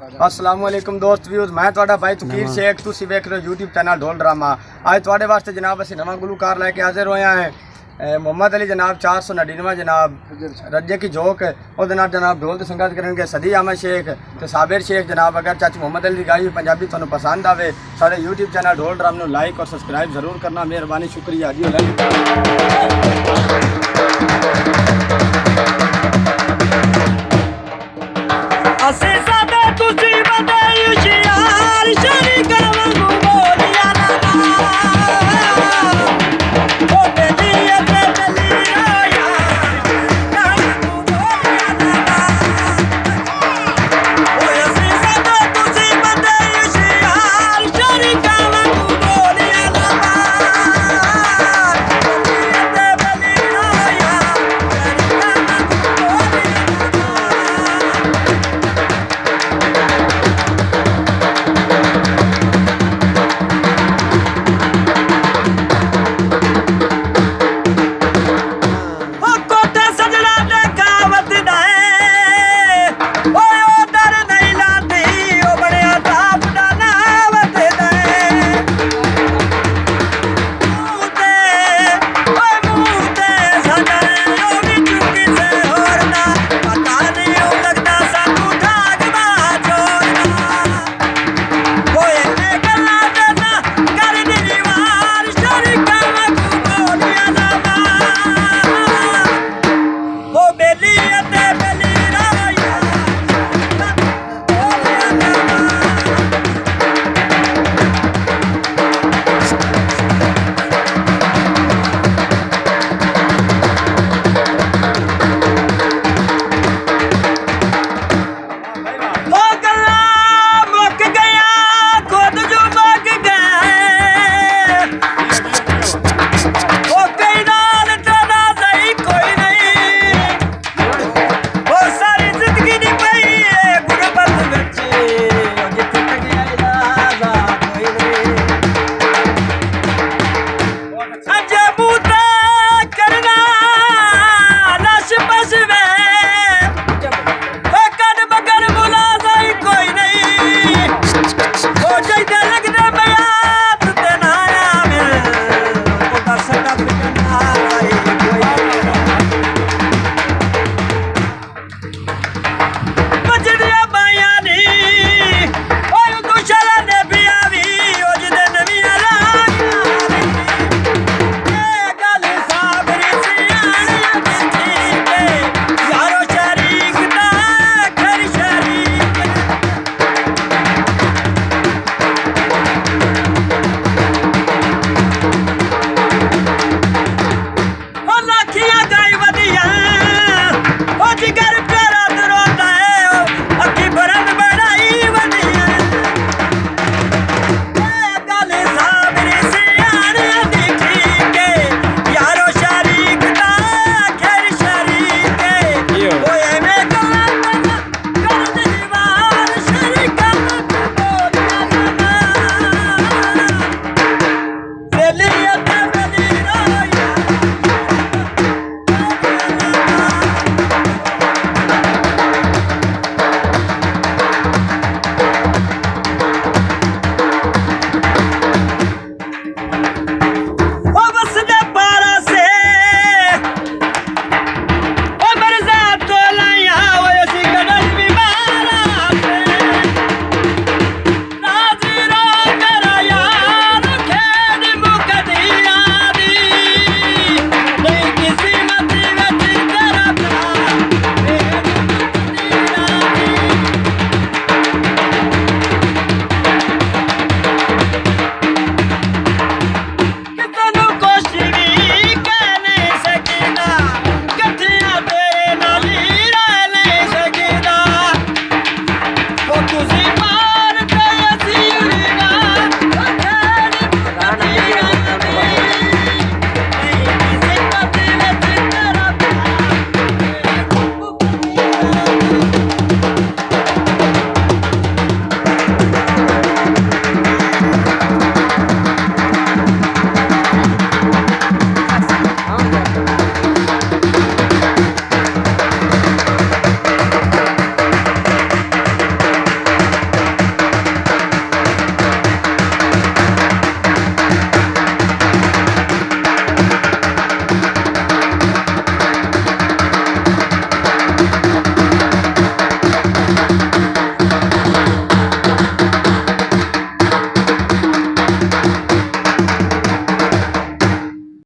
अस्सलामुअलैकुम दोस्त व्यूज, मैं ਤੁਹਾਡਾ भाई तकीर शेख, ਤੁਸੀਂ ਵੇਖ ਰਹੇ ਹੋ YouTube चैनल ढोल ड्रामा। ਅੱਜ ਤੁਹਾਡੇ ਵਾਸਤੇ ਜਨਾਬ ਅਸੀਂ ਨਵਾਂ ਗੁਲੂਕਾਰ ਲੈ ਕੇ ਹਾਜ਼ਰ ਹੋਏ ਹਾਂ। मोहम्मद अली जनाब 499 जनाब रज्जे की जोक और जनाब ढोल तो संगत करेंगे सदी अहमद शेख तो साबिर शेख जनाब। अगर चाची मोहम्मद अली की गाई हुई पंजाबी तुहानू पसंद आवे साढ़े YouTube चैनल ढोल ड्रामा लाइक और सब्सक्राइब जरूर करना, मेहरबानी शुक्रिया जी।